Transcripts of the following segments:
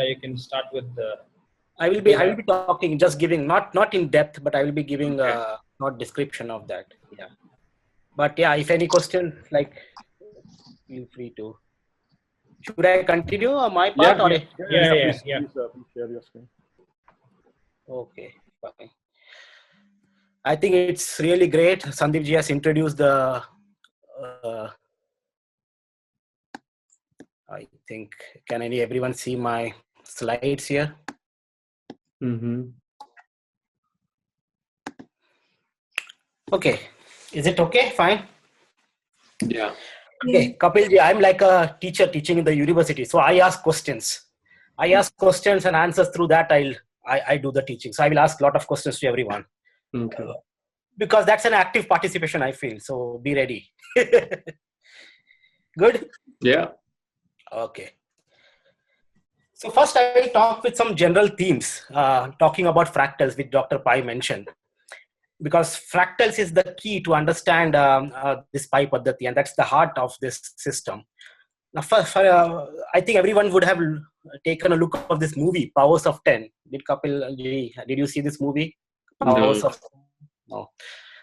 you can start with the. I will be talking, just giving not in depth, but I will be giving not description of that. Yeah. But yeah, if any questions, like, feel free to. Should I continue on my part or? Yeah. Please share your screen. Okay, fine. I think it's really great. Sandeep ji has introduced the. I think can everyone see my slides here? Okay, is it okay? Fine. Yeah. Okay, Kapil ji, I'm like a teacher teaching in the university, so I ask questions. I ask questions and answers. Through that, I do the teaching. So I will ask a lot of questions to everyone. Okay. Because that's an active participation, I feel. So be ready. Good? Yeah. Okay. So first I will talk with some general themes, talking about fractals, which Dr. Pai mentioned. Because fractals is the key to understand this Pai Paddathi, and that's the heart of this system. Now, I think everyone would have taken a look of this movie, Powers of 10. Did Kapil ji, did you see this movie? Powers of 10? No.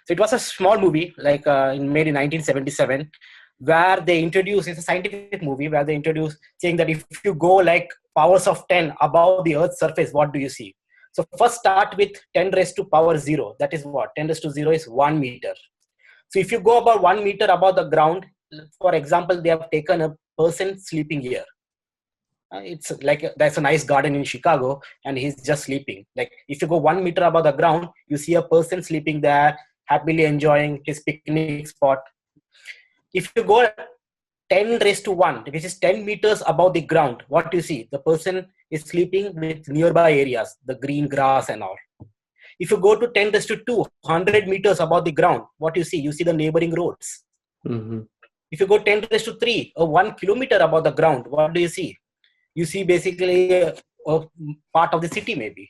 So it was a small movie, like made in 1977, where they introduce, it's a scientific movie where they introduce saying that if you go like powers of 10 above the Earth's surface, what do you see? So first start with 10 raised to power 0. That is what? 10 raised to 0 is 1 meter. So if you go about 1 meter above the ground, for example, they have taken a person sleeping here. It's like there's a nice garden in Chicago and he's just sleeping. Like if you go 1 meter above the ground, you see a person sleeping there, happily enjoying his picnic spot. If you go 10 raised to 1, which is 10 meters above the ground, what do you see? The person is sleeping with nearby areas, the green grass and all. If you go to 10 raised to 2, 100 meters above the ground, what do you see? You see the neighboring roads. If you go 10 raised to 3, or 1 kilometer above the ground, what do you see? You see basically a part of the city maybe.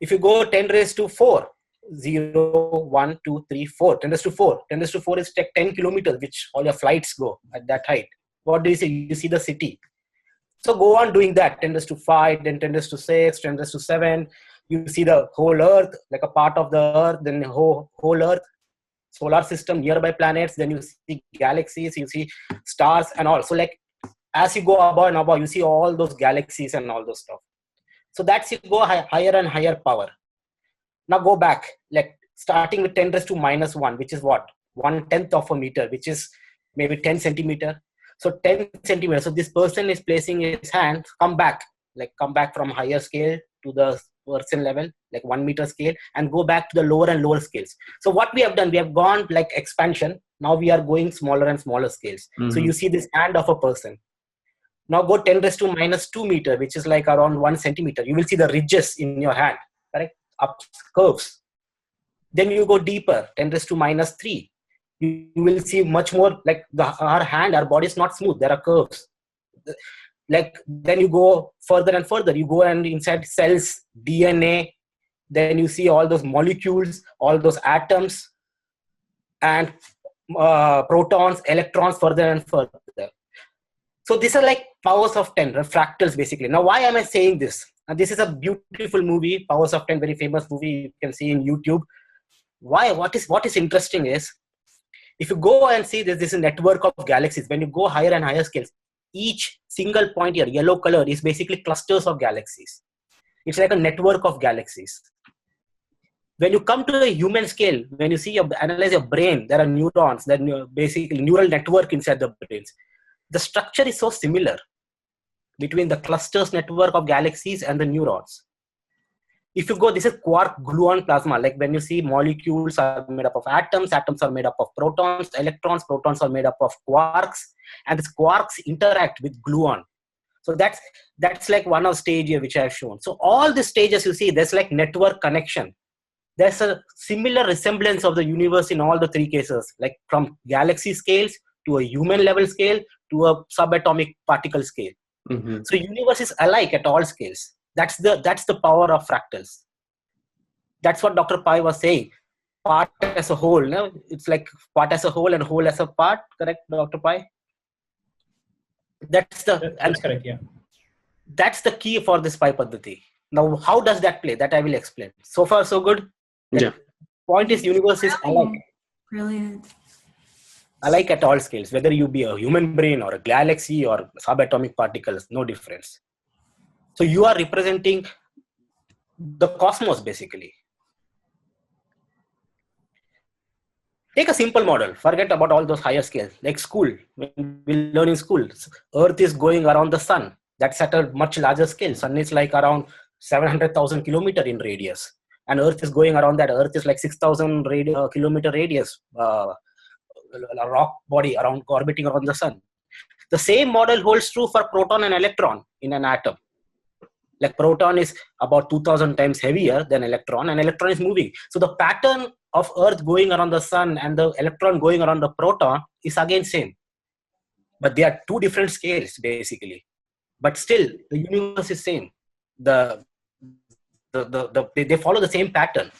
If you go 10 raised to 4, 0, 1, 2, 3, 4, 10 raised to 4. 10 raised to 4 is 10 kilometers, which all your flights go at that height. What do you see? You see the city. So go on doing that, 10 raised to 5, then 10 raised to 6, 10 raised to 7. You see the whole Earth, like a part of the Earth, then the whole Earth, solar system, nearby planets, then you see galaxies, you see stars and all. So like as you go above and above, you see all those galaxies and all those stuff. So that's you go higher and higher power. Now go back, like starting with 10 raised to minus 1, which is what? 1/10 of a meter, which is maybe 10 centimeter. So 10 centimeters. So this person is placing his hand, come back from higher scale to the person level, like 1 meter scale, and go back to the lower and lower scales. So what we have done, we have gone like expansion. Now we are going smaller and smaller scales. So you see this hand of a person. Now go 10 raised to minus 2 meter, which is like around 1 centimeter. You will see the ridges in your hand, correct? Up curves. Then you go deeper, 10 raised to minus 3. You will see much more like our hand, our body is not smooth. There are curves. Like then you go further and further. You go and inside cells, DNA. Then you see all those molecules, all those atoms, and protons, electrons, further and further. So these are like powers of 10, fractals basically. Now, why am I saying this? And this is a beautiful movie, Powers of 10, very famous movie. You can see in YouTube. Why? What is interesting is, if you go and see this is a network of galaxies. When you go higher and higher scales, each single point here, yellow color, is basically clusters of galaxies. It's like a network of galaxies. When you come to a human scale, when you see analyze your brain, there are neurons, that basically neural network inside the brains. The structure is so similar between the clusters network of galaxies and the neurons. If you go, this is quark gluon plasma. Like when you see molecules are made up of atoms, atoms are made up of protons, electrons, protons are made up of quarks, and these quarks interact with gluon. So that's like one of the stages which I have shown. So all the stages you see, there's like network connection. There's a similar resemblance of the universe in all the three cases, like from galaxy scales to a human level scale to a subatomic particle scale. So universe is alike at all scales. That's the power of fractals. That's what Dr. Pai was saying. Part as a whole. No? It's like part as a whole and whole as a part. Correct, Dr. Pai? That's correct, yeah. That's the key for this pi Paddathi. Now, how does that play? That I will explain. So far, so good. Yeah. Point is, universe is alike. Brilliant. Alike at all scales, whether you be a human brain or a galaxy or subatomic particles, no difference. So you are representing the cosmos basically. Take a simple model, forget about all those higher scales, like school. When we learn in school, Earth is going around the sun. That's at a much larger scale. Sun is like around 700,000 kilometer in radius. And Earth is going around that. Earth is like 6,000 kilometer radius. A rock body around orbiting around the sun. The same model holds true for proton and electron in an atom. Like proton is about 2,000 times heavier than electron, and electron is moving. So the pattern of Earth going around the sun and the electron going around the proton is again same. But they are two different scales basically. But still, the universe is same. They follow the same pattern.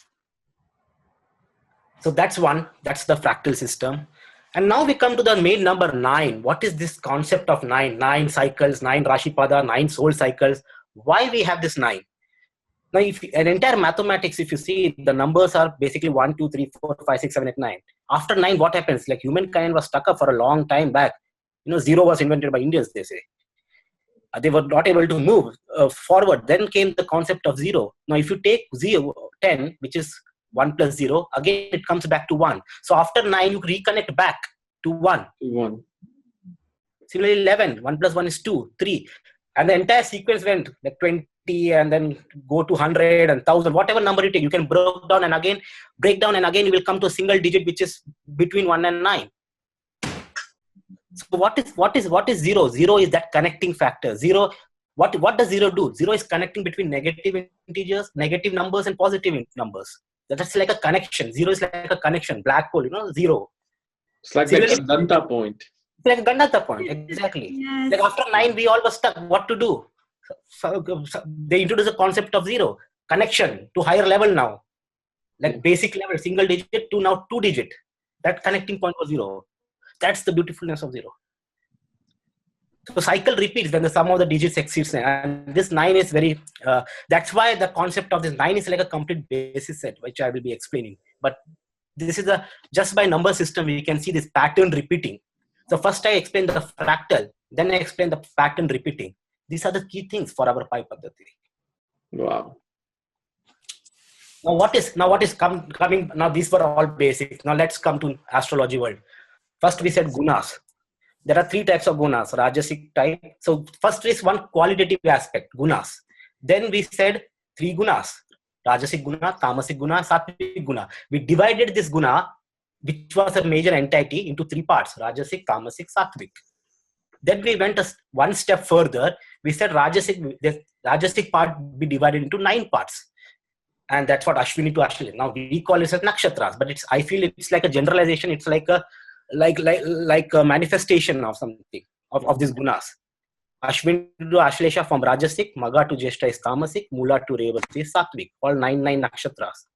So that's one. That's the fractal system. And now we come to the main number 9. What is this concept of 9? 9 cycles, 9 Rashipada, 9 soul cycles. Why we have this 9? Now, if an entire mathematics, if you see, the numbers are basically 1, 2, 3, 4, 5, 6, 7, 8, 9. After 9, what happens? Like humankind was stuck up for a long time back. 0 was invented by Indians, they say. They were not able to move forward. Then came the concept of 0. Now, if you take 0, 10, which is 1 plus 0, again it comes back to 1. So after 9, you reconnect back to 1. 1. Similarly, 11, 1 plus 1 is 2, 3. And the entire sequence went like 20 and then go to 100 and 1000, whatever number you take, you can break down and again you will come to a single digit which is between 1 and 9. So what is 0? 0 is that connecting factor. 0, what does 0 do? 0 is connecting between negative integers, negative numbers and positive numbers. That's like a connection. 0 is like a connection, black hole, 0. It's like the Gandanta point. It's like a Gandanta point, exactly. Yes. Like after 9, we all were stuck. What to do? So they introduce a concept of 0, connection to higher level now. Like basic level, single digit to now 2 digit. That connecting point was 0. That's the beautifulness of 0. So cycle repeats when the sum of the digits exceeds 9. And this 9 is very, that's why the concept of this 9 is like a complete basis set, which I will be explaining. But this is just by number system, we can see this pattern repeating. So first I explain the fractal, then I explain the pattern repeating. These are the key things for our pi Paddathi. Wow. Now what is coming? Now these were all basics. Now let's come to astrology world. First we said Gunas. There are 3 types of Gunas, Rajasic type. So first is one qualitative aspect, Gunas. Then we said 3 Gunas, Rajasic Guna, Tamasic Guna, Sattvic Guna. We divided this Guna, which was a major entity, into 3 parts, Rajasic, Tamasic, Sattvic. Then we went one step further. We said the Rajasic part be divided into 9 parts. And that's what Ashwini to Ashwini. Now we call it as nakshatras, but I feel it's like a generalization. It's like a manifestation of something of these gunas. Ashwin to Ashlesha from Rajasic, Maga to Jeshta is Tamasic, Mula to Revati is Sattvic, all 9 nakshatras.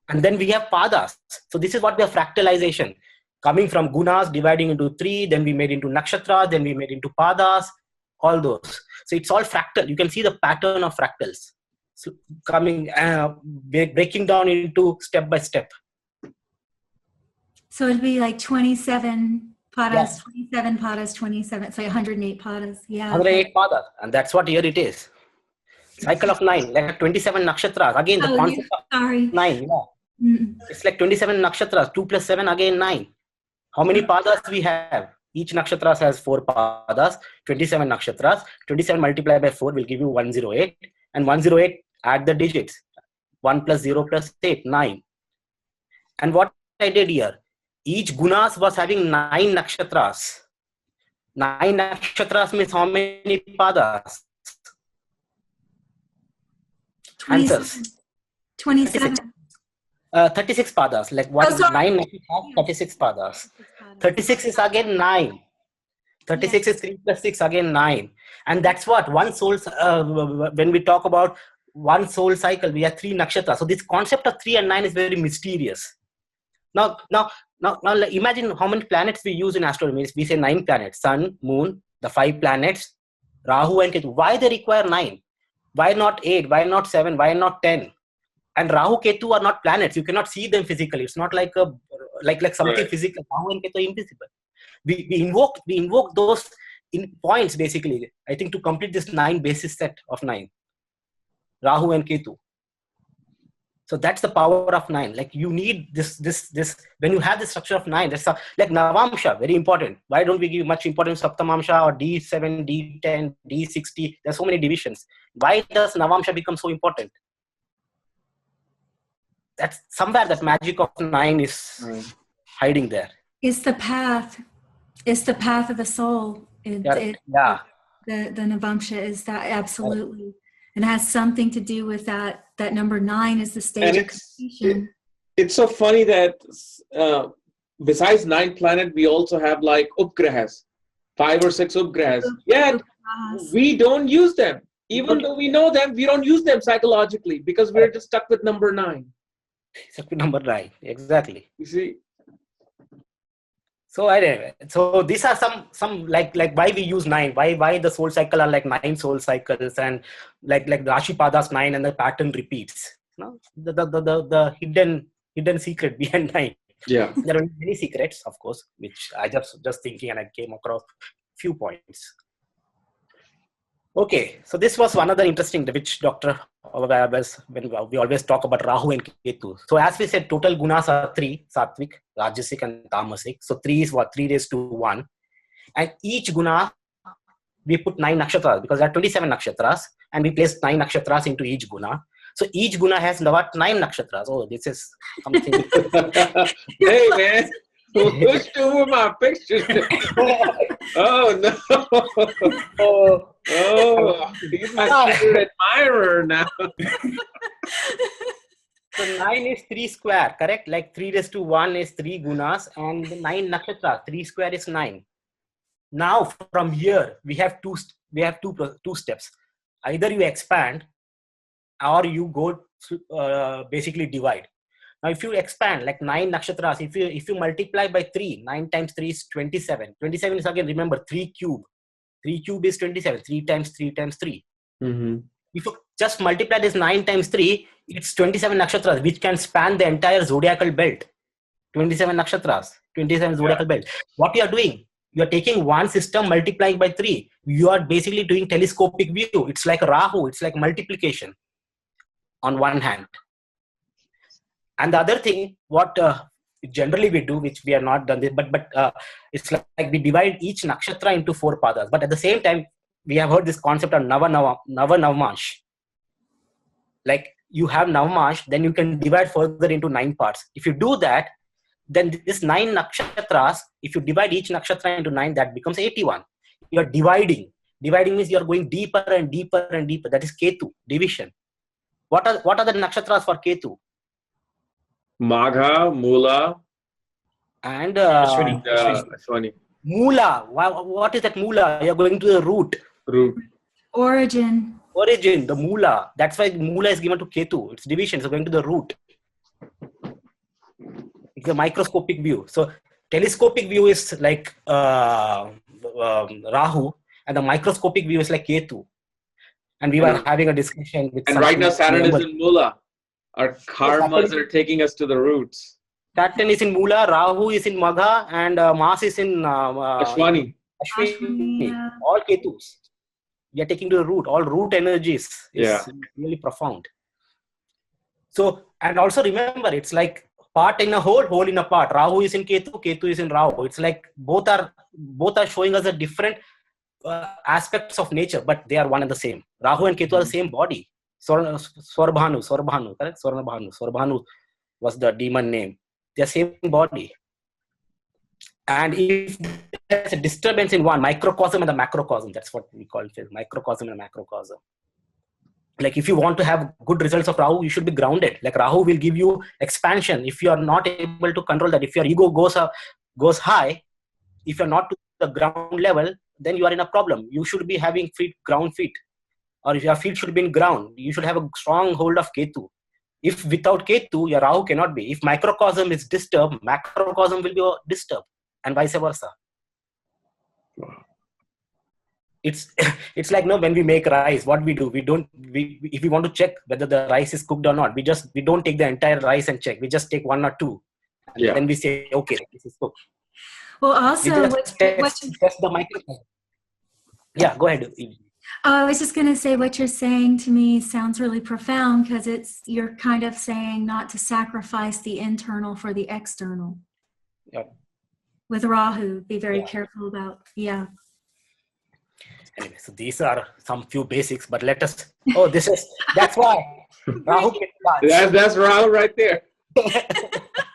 And then we have padas. So this is what we have fractalization. Coming from gunas, dividing into 3, then we made into nakshatras, then we made into padas, all those. So it's all fractal. You can see the pattern of fractals. So coming, breaking down into step by step. So it'd be like 27 padas, Yeah. 27 padas, 27. So 108 padas. Yeah. 108 padas. And that's what here it is. Cycle of 9, like 27 nakshatras. Again, the concept of Sorry. 9. Yeah. Mm. It's like 27 nakshatras. 2 plus 7, again 9. How many padas we have? Each nakshatra has 4 padas, 27 nakshatras. 27 multiplied by 4 will give you 108. And 108, add the digits. 1 plus 0 plus 8, 9. And what I did here, each gunas was having 9 nakshatras. 9 nakshatras means how many padas? 27. 27. 36 padas. Like one, Oh, sorry. 9 nakshatras, 36 padas. 36 is again 9. 36 is 3 plus 6, again 9. And that's what one soul, when we talk about one soul cycle, we have 3 nakshatras. So this concept of 3 and 9 is very mysterious. Now imagine how many planets we use in astronomy. We say 9 planets, sun, moon, the 5 planets, Rahu and Ketu. Why they require 9? Why not 8? Why not 7? Why not 10? And Rahu, Ketu are not planets. You cannot see them physically. It's not like something Right. physical. Rahu and Ketu are invisible. We invoke those in points basically. I think to complete this 9 basis set of 9. Rahu and Ketu. So that's the power of 9. Like you need this when you have the structure of 9. That's like Navamsha, very important. Why don't we give much importance to Saptamamsha or D7, D10, D60? There's so many divisions. Why does Navamsha become so important? That's somewhere that magic of 9 is hiding there. It's the path. It's the path of the soul. Yeah. The Navamsha is that, absolutely. And has something to do with that number 9 is the stage of completion. It's so funny that besides 9 planets, we also have like Upgrahas, 5 or 6 Upgrahas. Yet we don't use them. Even though we know them, we don't use them psychologically because we're just stuck with number 9. Stuck with number 9, exactly. You see? So anyway, so these are some like why we use 9, why the soul cycle are like 9 soul cycles, and like Rashi Padas 9 and the pattern repeats. No, the hidden secret behind 9. Yeah. There are many secrets, of course, which I just thinking and I came across few points. Okay, so this was one other interesting, which Dr. was when we always talk about Rahu and Ketu. So as we said, total gunas are 3: Sattvic, Rajasic, and Tamasic. So 3 is what? 3 raised to 1. And each guna, we put 9 nakshatras because there are 27 nakshatras, and we place 9 nakshatras into each guna. So each guna has 9 nakshatras. Oh, this is something. Hey, man. Who's doing my pictures? Oh, no. Oh, he's my favorite admirer now. So 9 is 3 square, correct? Like 3 raised to 1 is 3 gunas, and 9 nakshatras. 3 square is 9. Now from here we have two steps. Either you expand or you go basically divide. Now if you expand like 9 nakshatras, if you multiply by 3, 9 times 3 is 27. 27 is again, remember, 3 cube. 3 cube is 27. 3 times 3 times 3. Mm-hmm. If you just multiply this 9 times 3, it's 27 nakshatras, which can span the entire zodiacal belt. 27 nakshatras, 27 zodiacal belt. What you are doing? You are taking one system, multiplying by 3. You are basically doing telescopic view. It's like Rahu. It's like multiplication on one hand. And the other thing, what generally we do, which we are not done this, but it's like we divide each nakshatra into 4 padas. But at the same time, we have heard this concept of Navamash. Like you have Navamash, then you can divide further into 9 parts. If you do that, then this 9 nakshatras, if you divide each nakshatra into 9, that becomes 81. You are dividing. Dividing means you are going deeper and deeper and deeper. That is Ketu, division. What are the nakshatras for Ketu? Magha, Mula, and Ashwani. Mula. What is that Mula? You are going to the root. Origin, the Mula. That's why Mula is given to Ketu. It's division. So going to the root. It's a microscopic view. So telescopic view is like Rahu, and the microscopic view is like Ketu. And we were having a discussion with. And right now Saturn is in Mula. Our karmas are taking us to the roots. Saturn is in Mula, Rahu is in Magha, and Mars is in Ashwani. yeah. All Ketus. We are taking to the root. All root energies. It's really profound. So, and also remember, it's like part in a whole, whole in a part. Rahu is in Ketu, Ketu is in Rahu. It's like both are showing us a different aspects of nature, but they are one and the same. Rahu and Ketu are the same body. Swarbhanu, correct? Swarbhanu was the demon name. They are same body. And if there's a disturbance in one, microcosm and the macrocosm, that's what we call it, microcosm and macrocosm. Like if you want to have good results of Rahu, you should be grounded. Like Rahu will give you expansion. If you are not able to control that, if your ego goes high, if you're not to the ground level, then you are in a problem. You should be having ground feet. Or if your feet should be in ground, you should have a strong hold of Ketu. If without Ketu, your Rahu cannot be. If microcosm is disturbed, macrocosm will be disturbed, and vice versa. it's it's like, no, when we make rice, what we do, if we want to check whether the rice is cooked or not, we don't take the entire rice and check. We just take one or two, and Yeah. then we say, okay, this is cooked. Well, We also, just test the microcosm. Yeah, go ahead. I was just going to say, what you're saying to me sounds really profound, because you're kind of saying not to sacrifice the internal for the external. Yeah. With Rahu, be very Yeah. careful about. Yeah. Anyway, so these are some few basics, but that's why Rahu Ketu dance. That's Rahu right there.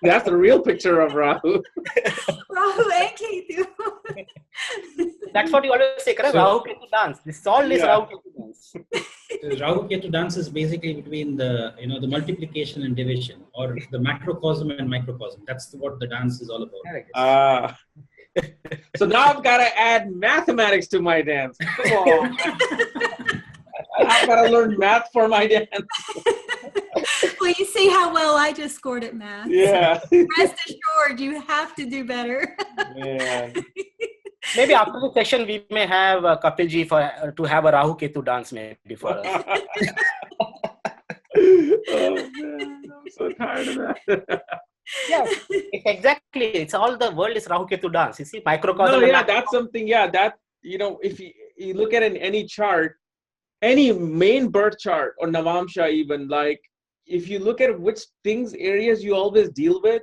That's the real picture of Rahu. Rahu and Ketu. That's what you always say, correct? Rahu Ketu dance. This all is Rahu Ketu dance. Rahu Ketu dance is basically between the the multiplication and division, or the macrocosm and microcosm. That's what the dance is all about. So now I've got to add mathematics to my dance. Come on. I've got to learn math for my dance. Well, you see how well I just scored at math. Yeah. Rest assured, you have to do better. Yeah. Maybe after the session, we may have Kapil ji to have a Rahu Ketu dance maybe for us. Oh man, I'm so tired of that. Yeah, exactly. It's all the world is Rahu Ketu dance. You see, microcosm. No, yeah, that's something. Yeah, that if you look at any chart, any main birth chart or Navamsha, even like if you look at which areas you always deal with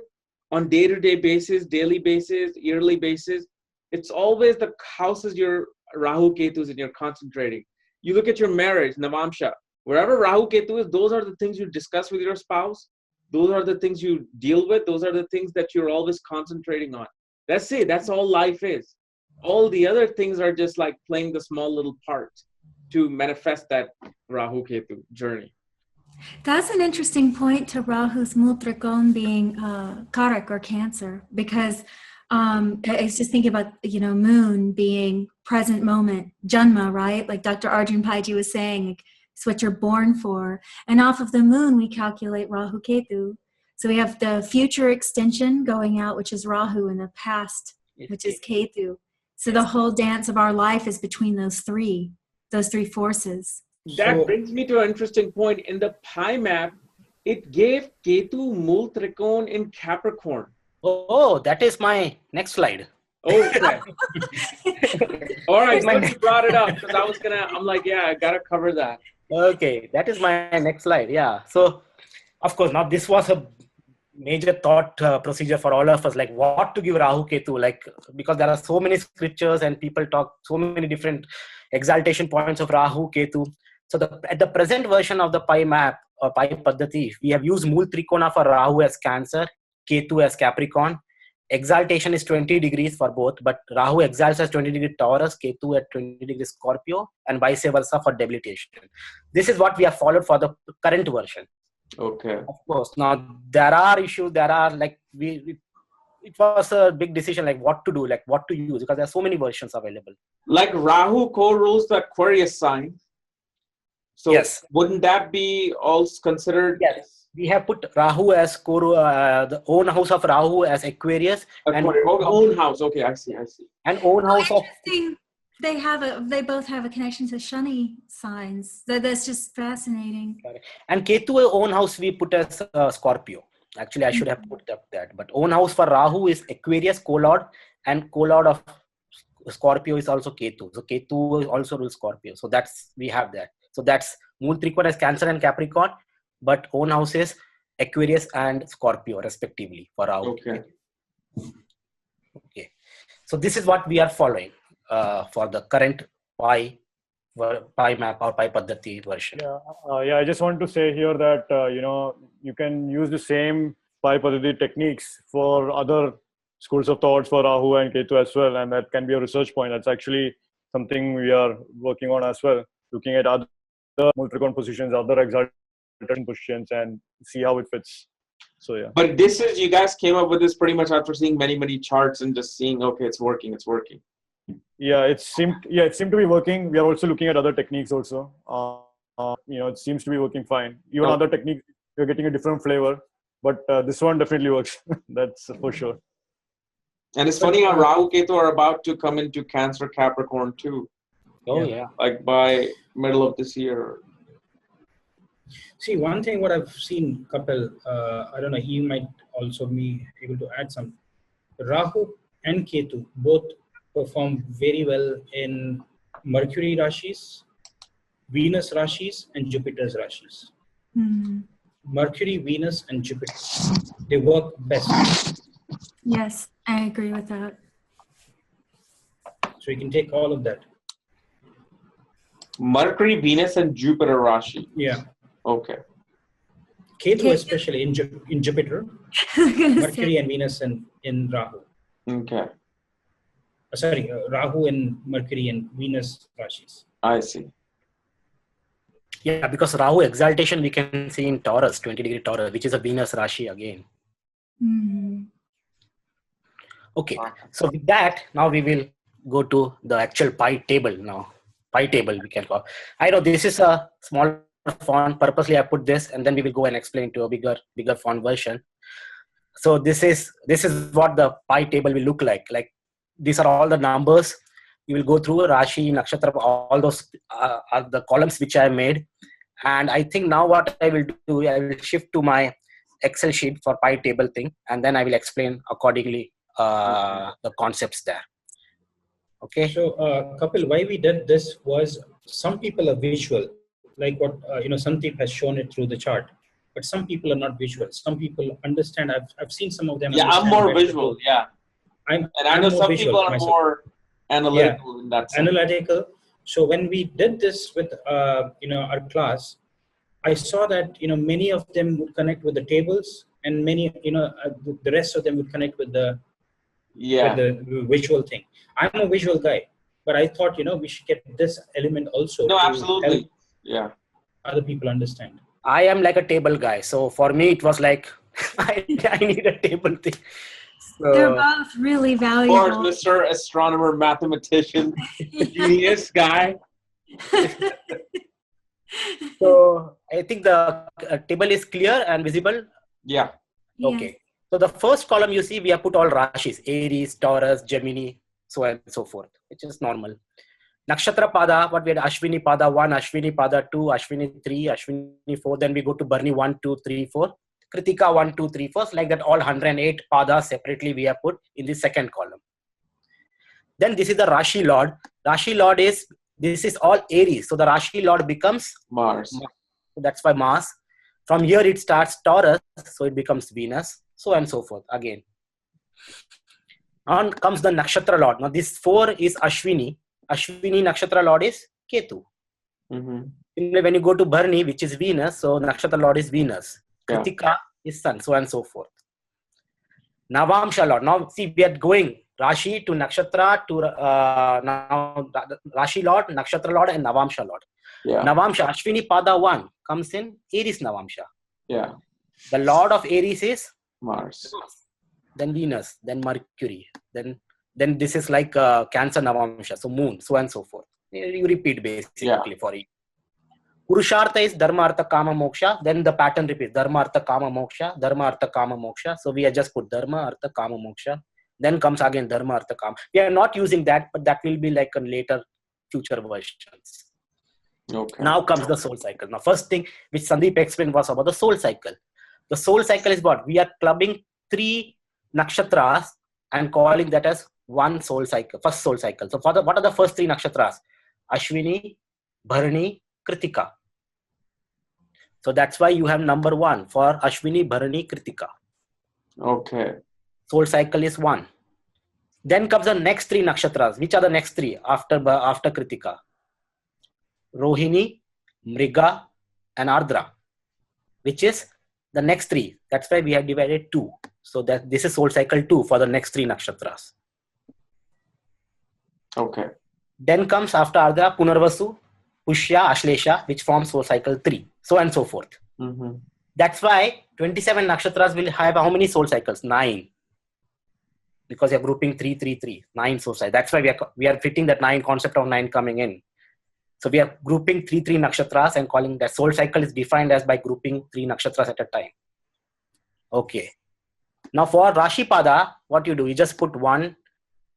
on day-to-day basis, daily basis, yearly basis, it's always the houses your Rahu Ketus and you're concentrating. You look at your marriage, Navamsha, wherever Rahu Ketu is, those are the things you discuss with your spouse. Those are the things you deal with. Those are the things that you're always concentrating on. That's it. That's all life is. All the other things are just like playing the small little part to manifest that Rahu Ketu journey. That's an interesting point to Rahu's Multrikon being Karak or Cancer, because I was just thinking about, moon being present moment, Janma, right? Like Dr. Arjun Paiji was saying, it's what you're born for. And off of the moon, we calculate Rahu Ketu. So we have the future extension going out, which is Rahu, and the past, which is Ketu. So the whole dance of our life is between those three forces. That brings me to an interesting point. In the pie map, it gave Ketu Mul Trikon in Capricorn. Oh, that is my next slide. Oh, okay. All right, good you brought it up, because I'm like, yeah, I gotta cover that. Okay, that is my next slide. Yeah. So, of course, now this was a major thought procedure for all of us, like what to give Rahu Ketu, like because there are so many scriptures and people talk so many different exaltation points of Rahu Ketu. So at the present version of the pi map or pi Paddathi, we have used Mool Trikona for Rahu as Cancer, Ketu as Capricorn. Exaltation is 20 degrees for both, but Rahu exalts as 20 degree Taurus, Ketu at 20 degree Scorpio, and vice versa for debilitation. This is what we have followed for the current version. Okay. Of course. Now there are issues. There are like it was a big decision, like what to do, like what to use, because there are so many versions available. Like Rahu co-rules the Aquarius sign. So yes. Wouldn't that be also considered? Yes. We have put Rahu as the own house of Rahu as Aquarius. And own house. Okay, I see. And own house of. They both have a connection to Shani signs. That's just fascinating. And Ketu own house we put as Scorpio. Actually, I should have put up that. But own house for Rahu is Aquarius co-lord, and co-lord of Scorpio is also Ketu. So Ketu also rules Scorpio. So we have that. So that's Mool Trikona as Cancer and Capricorn, but own houses Aquarius and Scorpio respectively for Rahu. Okay. So this is what we are following for the current pi map or pi Paddathi version. Yeah, I just want to say here that you can use the same pi Paddathi techniques for other schools of thoughts for Rahu and Ketu as well, and that can be a research point. That's actually something we are working on as well, looking at other Multrikon positions, other exaltation positions, and see how it fits. So yeah. But you guys came up with this pretty much after seeing many charts and just seeing, okay, it's working. Yeah, it seemed to be working. We are also looking at other techniques also. It seems to be working fine. Even other techniques, you're getting a different flavor, but this one definitely works. That's for sure. And it's funny how Rahu Ketu are about to come into Cancer Capricorn too. Oh, yeah. Like by middle of this year. See, one thing what I've seen, Kapil, I don't know, you might also be able to add some. Rahu and Ketu both perform very well in Mercury Rashis, Venus Rashis, and Jupiter's Rashis. Mercury, Venus, and Jupiter, they work best. Yes, I agree with that. So you can take all of that. Mercury, Venus, and Jupiter Rashi. Yeah. Okay. Ketu especially in Jupiter, Mercury and Venus in Rahu. Okay. Sorry, Rahu and Mercury and Venus Rashis. I see. Yeah, because Rahu exaltation we can see in Taurus, 20-degree Taurus, which is a Venus Rashi again. Okay, so with that, now we will go to the actual pi table now. Pi table we can call. I know this is a small font, purposely I put this, and then we will go and explain to a bigger font version. So this is what the pi table will look like. Like these are all the numbers. You will go through Rashi, Nakshatra, all those are the columns which I made. And I think now what I will do, I will shift to my Excel sheet for pi table thing, and then I will explain accordingly the concepts there. Okay. So, Kapil, why we did this was some people are visual, like what Sandeep has shown it through the chart, but some people are not visual. Some people understand. I've seen some of them. Yeah, I'm more visual. Yeah. I know some people are myself. more analytical in that sense. Analytical. So when we did this with our class, I saw that many of them would connect with the tables, and many the rest of them would connect with the visual thing. I'm a visual guy, but I thought we should get this element also. No, to absolutely. help other people understand. I am like a table guy, so for me it was like I need a table thing. So, they're both really valuable. Of course, Mr. Astronomer, mathematician, genius guy. So I think the table is clear and visible. Yeah. Okay. So the first column you see, we have put all Rashis: Aries, Taurus, Gemini, so on and so forth, which is normal. Nakshatra Pada, what we had: Ashwini Pada 1, Ashwini Pada 2, Ashwini 3, Ashwini 4. Then we go to Bharani 1, 2, 3, 4. Kritika 1, 2, 3, 4. Like that, all 108 Padas separately we have put in the second column. Then this is the Rashi Lord. Rashi Lord this is all Aries. So the Rashi Lord becomes Mars. So that's why Mars. From here it starts Taurus, so it becomes Venus, so on and so forth again. On comes the Nakshatra Lord. Now this 4 is Ashwini. Ashwini Nakshatra Lord is Ketu. When you go to Bharani, which is Venus, so Nakshatra Lord is Venus. Kritika is Sun, so on and so forth. Navamsha Lord. Now see, we are going Rashi to Nakshatra to now Rashi Lord, Nakshatra Lord, and Navamsha Lord. Yeah. Navamsha, Ashwini Pada 1 comes in Aries Navamsha. Yeah. The Lord of Aries is Mars. Then Venus, then Mercury, then this is like Cancer Navamsha, so Moon, so on and so forth. You repeat basically for each. Purushartha is Dharma Artha Kama Moksha. Then the pattern repeats: Dharma Artha Kama Moksha, Dharma Artha Kama Moksha. So we have just put Dharma Artha Kama Moksha. Then comes again Dharma Artha Kama. We are not using that, but that will be like a later future versions. Okay. Now comes the soul cycle. Now first thing which Sandeep explained was about the soul cycle. The soul cycle is what? We are clubbing 3 nakshatras and calling that as one soul cycle, first soul cycle. So what are the first 3 nakshatras? Ashwini, Bharani, Kritika. So that's why you have number 1 for Ashwini, Bharani, Kritika. Okay. Soul cycle is 1. Then comes the next 3 nakshatras. Which are the next 3 after Kritika? Rohini, Mriga, and Ardra, which is the next 3. That's why we have divided 2. So that this is soul cycle 2 for the next 3 nakshatras. Okay. Then comes after Ardra, Punarvasu, Pushya, Ashlesha, which forms soul cycle 3, so on and so forth. That's why 27 nakshatras will have how many soul cycles? 9. Because you're grouping 3, 3, 3, 9 soul cycles. That's why we are fitting that 9 concept of 9 coming in. So we are grouping 3, 3 nakshatras and calling that soul cycle is defined as by grouping 3 nakshatras at a time. Okay. Now for Rashi Pada, what you do, you just put 1,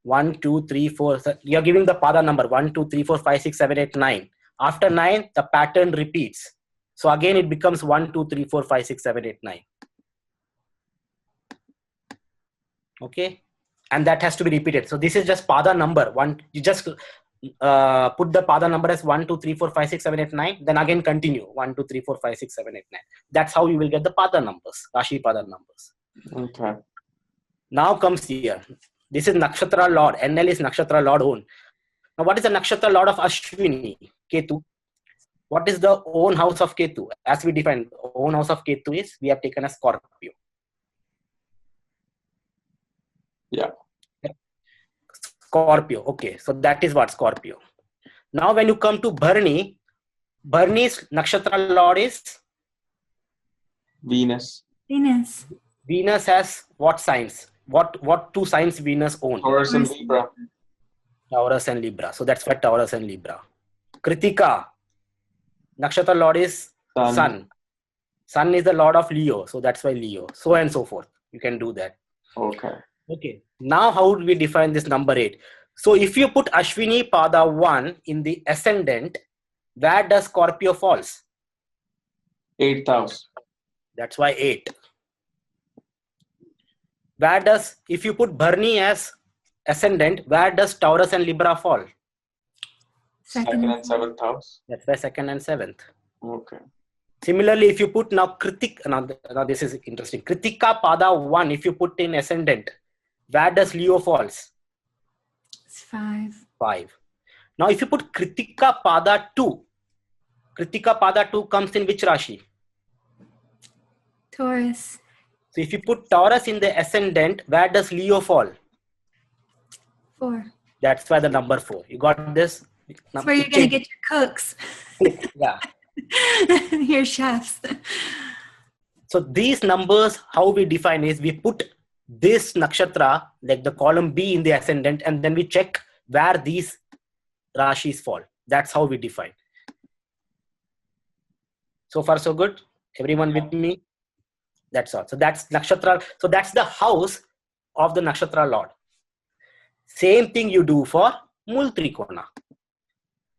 1, 2, 3, 4. So you're giving the pada number 1, 2, 3, 4, 5, 6, 7, 8, 9. After 9, the pattern repeats. So again, it becomes 1, 2, 3, 4, 5, 6, 7, 8, 9. Okay. And that has to be repeated. So this is just pada number. You just put the pada number as 1, 2, 3, 4, 5, 6, 7, 8, 9. Then again continue. 1, 2, 3, 4, 5, 6, 7, 8, 9. That's how you will get the pada numbers, Rashi pada numbers. Okay. Now comes here. This is nakshatra lord. NL is nakshatra lord own. Now what is the nakshatra lord of Ashwini? Ketu. What is the own house of Ketu? As we define, own house of Ketu is, we have taken a Scorpio. Yeah. Scorpio. Okay. So that is what Scorpio. Now when you come to Bharni, Bharni's nakshatra lord is Venus. Venus. Venus has what signs? What two signs Venus owns? Taurus and Libra. Taurus and Libra. So that's why Taurus and Libra. Kritika. Nakshatra lord is Sun. Sun is the lord of Leo. So that's why Leo. So and so forth. You can do that. Okay. Okay. Now how do we define this number 8? So if you put Ashwini Pada 1 in the ascendant, where does Scorpio falls? 8th house. That's why 8. Where does, if you put Bharni as ascendant, where does Taurus and Libra fall? 2nd and 7th house. That's why 2nd and 7th. Okay. Similarly, if you put now Kritika, now this is interesting. Kritika Pada 1, if you put in ascendant, where does Leo falls? It's 5. 5. Now if you put Kritika Pada 2, Kritika Pada 2 comes in which Rashi? Taurus. So if you put Taurus in the ascendant, where does Leo fall? 4. That's why the number 4. You got this? That's where you're going to get your cooks. Yeah. Your chefs. So these numbers, how we define is we put this nakshatra, like the column B in the ascendant, and then we check where these Rashis fall. That's how we define. So far so good? Everyone with me? That's all. So that's nakshatra. So that's the house of the nakshatra lord. Same thing you do for Mool Trikona.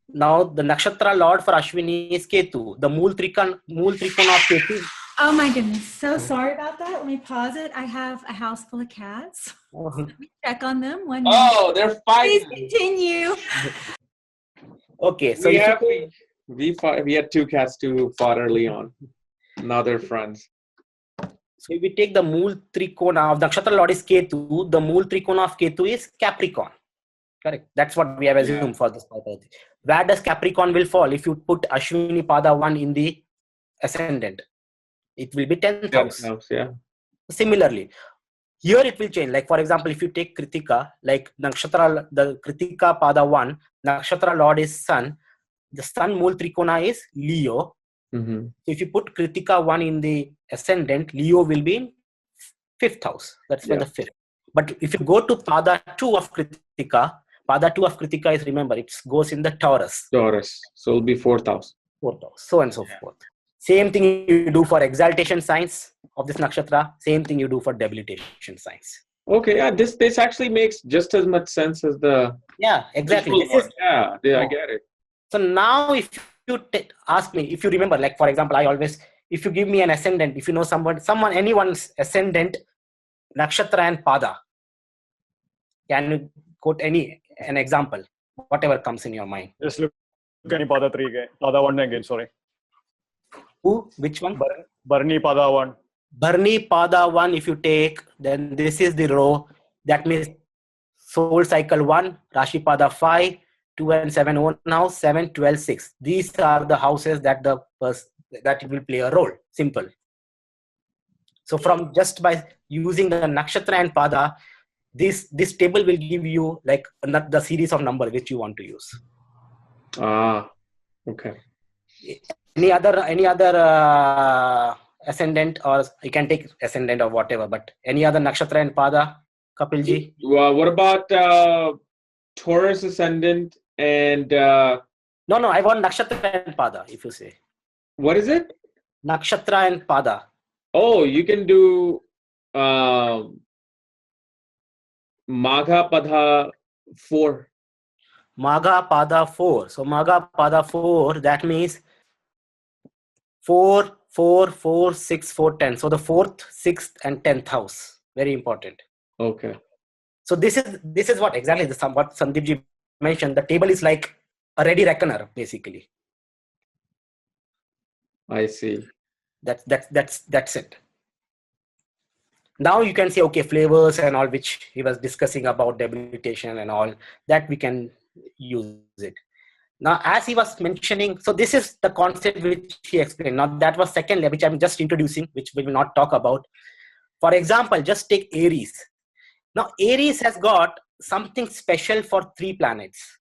Now the nakshatra lord for Ashwini is Ketu. The Mool Trikona of Ketu. Oh my goodness. So sorry about that. Let me pause it. I have a house full of cats. Let me check on them. One minute. Oh, they're fighting. Please continue. Okay. So we had 2 cats to fought early on. Now they're friends. So if we take the Mool Trikona of the nakshatra lord is Ketu, the Mool Trikona of Ketu is Capricorn. Correct. That's what we have assumed for this Paddathi. Where does Capricorn will fall if you put Ashwini Pada 1 in the ascendant? It will be 10th house. Yeah. Similarly, here it will change. Like for example, if you take Kritika, like nakshatra, the Kritika Pada 1, nakshatra lord is Sun. The Sun Mool Trikona is Leo. Mm-hmm. So if you put Kritika 1 in the ascendant, Leo will be in 5th house. That's why the 5th. But if you go to Pada 2 of Kritika, Pada 2 of Kritika is, remember, it goes in the Taurus. Taurus. So it'll be 4th house. 4th house. So and so forth. Same thing you do for exaltation signs of this nakshatra. Same thing you do for debilitation signs. Okay. Yeah. This actually makes just as much sense as the. Yeah, exactly. I get it. So now if you ask me, if you remember, like for example, if you give me an ascendant, if you know anyone's ascendant, nakshatra and pada, can you quote an example, whatever comes in your mind? Just look at pada 3 again. Pada 1 again, sorry. Who? Which one? Bharni Pada 1. Bharni Pada 1, if you take, then this is the row. That means soul cycle 1, Rashi Pada 5, 2 and 7 own house, 7, 12, 6. These are the houses that it will play a role. Simple. So from just by using the nakshatra and pada, this table will give you like the series of number which you want to use. Okay. Any other ascendant, or you can take ascendant or whatever, but any other nakshatra and pada, Kapilji? What about Taurus ascendant and No, I want nakshatra and pada, if you say. What is it? Nakshatra and pada. Oh, you can do Magha Padha 4. Magha Pada 4. So Magha Pada 4, that means 4, 4, 4, 6, 4, 10. So the 4th, 6th, and 10th house. Very important. Okay. So this is what exactly what Sandeep ji mentioned. The table is like a ready reckoner, basically. I see. That's it. Now you can see, okay, flavors and all, which he was discussing about debilitation and all that, we can use it. Now, as he was mentioning, so this is the concept which he explained. Now, that was second layer, which I'm just introducing, which we will not talk about. For example, just take Aries. Now, Aries has got something special for 3 planets.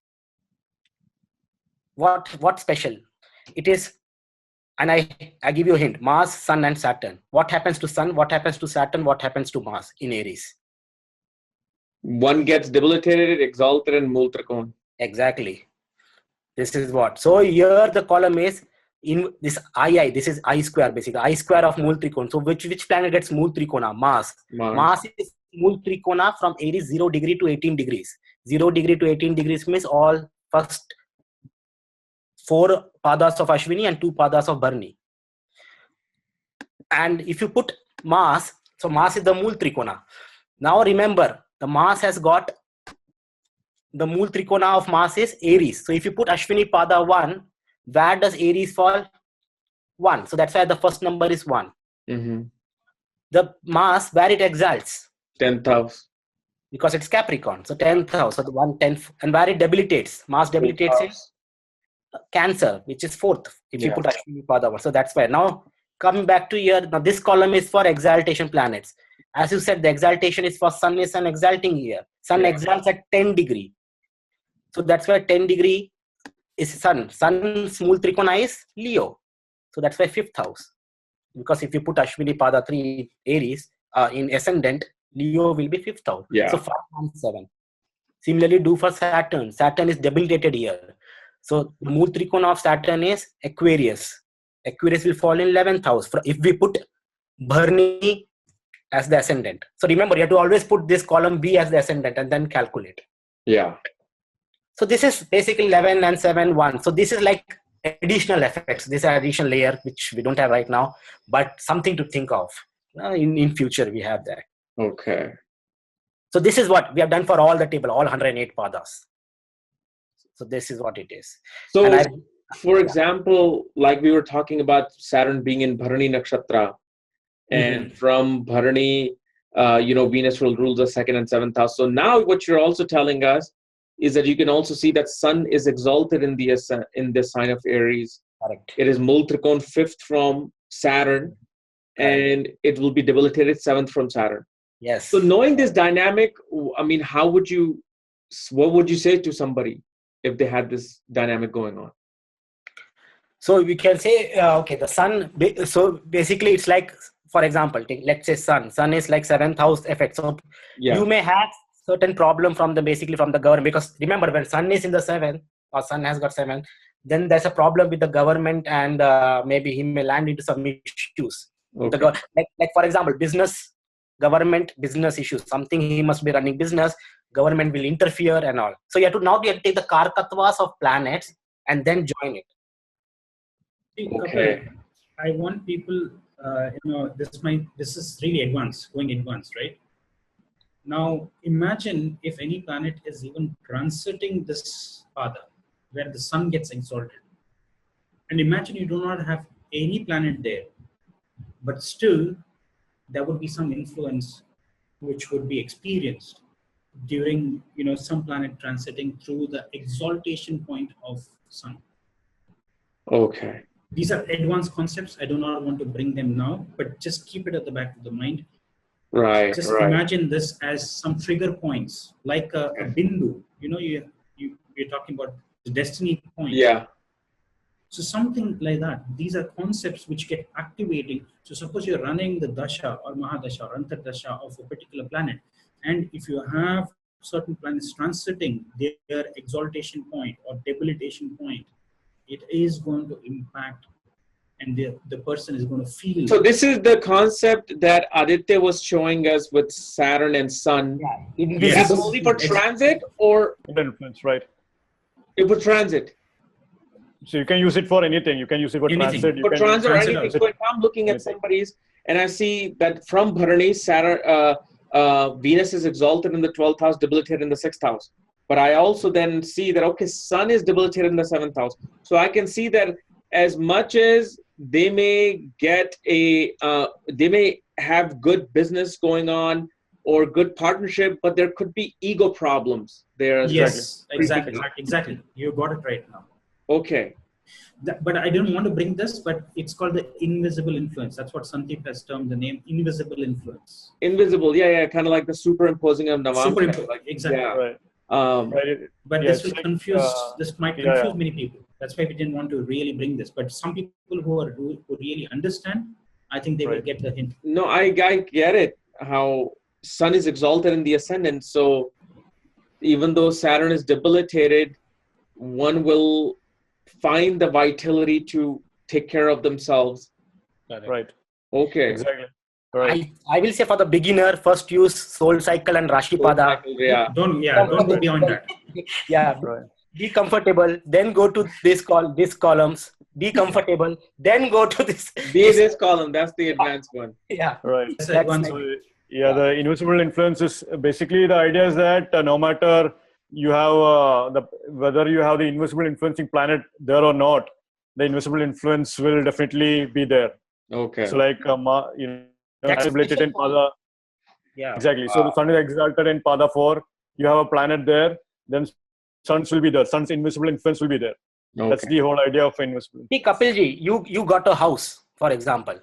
What special? It is, and I give you a hint, Mars, Sun, and Saturn. What happens to Sun? What happens to Saturn? What happens to Mars in Aries? One gets debilitated, exalted, and Multrikon. Exactly. This is what. So here the column is in this II. This is I square, basically. I square of Multrikon. So which planet gets Multrikona? Mars. Mars is Multrikona from Aries 0 degree to 18 degrees. 0 degree to 18 degrees means all first 4 padas of Ashwini and 2 padas of Bharani. And if you put Mars, so Mars is the Multrikona. Now remember, the Mars has got the Multrikona of Mars is Aries. So if you put Ashwini Pada 1, where does Aries fall? 1. So that's why the first number is 1. Mm-hmm. The Mars, where it exalts? 10th house. Because it's Capricorn. So 10th house. So the 1/10. And where it debilitates? Mars debilitates in Cancer, which is 4th. If you put Ashwini Pada 1. So that's why. Now coming back to here, now this column is for exaltation planets. As you said, the exaltation is for Sun is an exalting year. Sun exalts at 10 degree. So that's why 10 degree is Sun. Sun's Multrikona is Leo. So that's why 5th house. Because if you put Ashwini Pada 3 Aries in ascendant, Leo will be 5th house. Yeah. So 5 and 7. Similarly, do for Saturn. Saturn is debilitated here. So Multrikona of Saturn is Aquarius. Aquarius will fall in 11th house. If we put Bharani as the ascendant. So remember, you have to always put this column B as the ascendant and then calculate. Yeah. So this is basically 11 and 7, 1. So this is like additional effects. This is an additional layer which we don't have right now, but something to think of. In future, we have that. Okay. So this is what we have done for all the table, all 108 padas. So this is what it is. So, for example, like we were talking about Saturn being in Bharani Nakshatra, and from Bharani, Venus will rule the 2nd and 7th house. So now what you're also telling us is that you can also see that Sun is exalted in the sign of Aries. Correct. It is Multrikon 5th from Saturn, and it will be debilitated 7th from Saturn. Yes. So knowing this dynamic, I mean, what would you say to somebody if they had this dynamic going on? So we can say, okay, the Sun, so basically it's like, for example, let's say Sun is like 7th house effect. So you may have certain problem from the government, because remember, when Sun is in the 7th, or Sun has got 7, then there's a problem with the government, and maybe he may land into some issues. Okay. Like for example, government business issues, something he must be running business, government will interfere and all. So you have to take the Karkatvas of planets and then join it. Okay. I want people, this is really advanced, going advanced, right? Now, imagine if any planet is even transiting this pada, where the Sun gets exalted. And imagine you do not have any planet there, but still there would be some influence which would be experienced during, some planet transiting through the exaltation point of Sun. Okay. These are advanced concepts. I do not want to bring them now, but just keep it at the back of the mind. Right. Just imagine this as some trigger points, like a bindu. You're talking about the destiny point. Yeah. So something like that. These are concepts which get activating. So suppose you're running the dasha or mahadasha or antardasha of a particular planet, and if you have certain planets transiting their exaltation point or debilitation point, it is going to impact and the person is going to feel. So this is the concept that Aditya was showing us with Saturn and Sun. Yeah. That's Yes. only for transit, or Influence, right? for transit? So you can use it for anything. You can use it for Anything. transit. You For can transit or transit anything. also. So if I'm looking at somebody's and I see that from Bharani, Saturn, Venus is exalted in the 12th house, debilitated in the 6th house. But I also then see that, okay, Sun is debilitated in the 7th house. So I can see that as much as they may get they may have good business going on or good partnership, but there could be ego problems there as well. Yes, exactly. You got it right now. Okay. But I don't want to bring this, but it's called the invisible influence. That's what Sandeep has termed the name invisible influence. Invisible, yeah, kind of like the superimposing of Navam. Superimposed, Like, exactly. yeah. Right. But Yeah, this will it's like, confuse. This might yeah, confuse many people. That's why we didn't want to really bring this. But some people who really understand, I think they will get the hint. No, I get it. How Sun is exalted in the ascendant, so even though Saturn is debilitated, one will find the vitality to take care of themselves. Right. Okay. Exactly. Right. I will say for the beginner, first use Soul Cycle and Rashi Pada. Yeah. Don't go beyond that. Yeah. Right. Be comfortable, then go to this columns. Be comfortable, then go to this. This column, that's the advanced one. Yeah. Right. That's one. So, yeah, the invisible influence is basically the idea is that no matter you have whether you have the invisible influencing planet there or not, the invisible influence will definitely be there. Okay. So like exalted in Pada. Yeah. Exactly. So the Sun is exalted in Pada 4. You have a planet there, then Suns will be there. Sun's invisible influence will be there. Okay. That's the whole idea of invisible. See, Kapilji, you got a house, for example.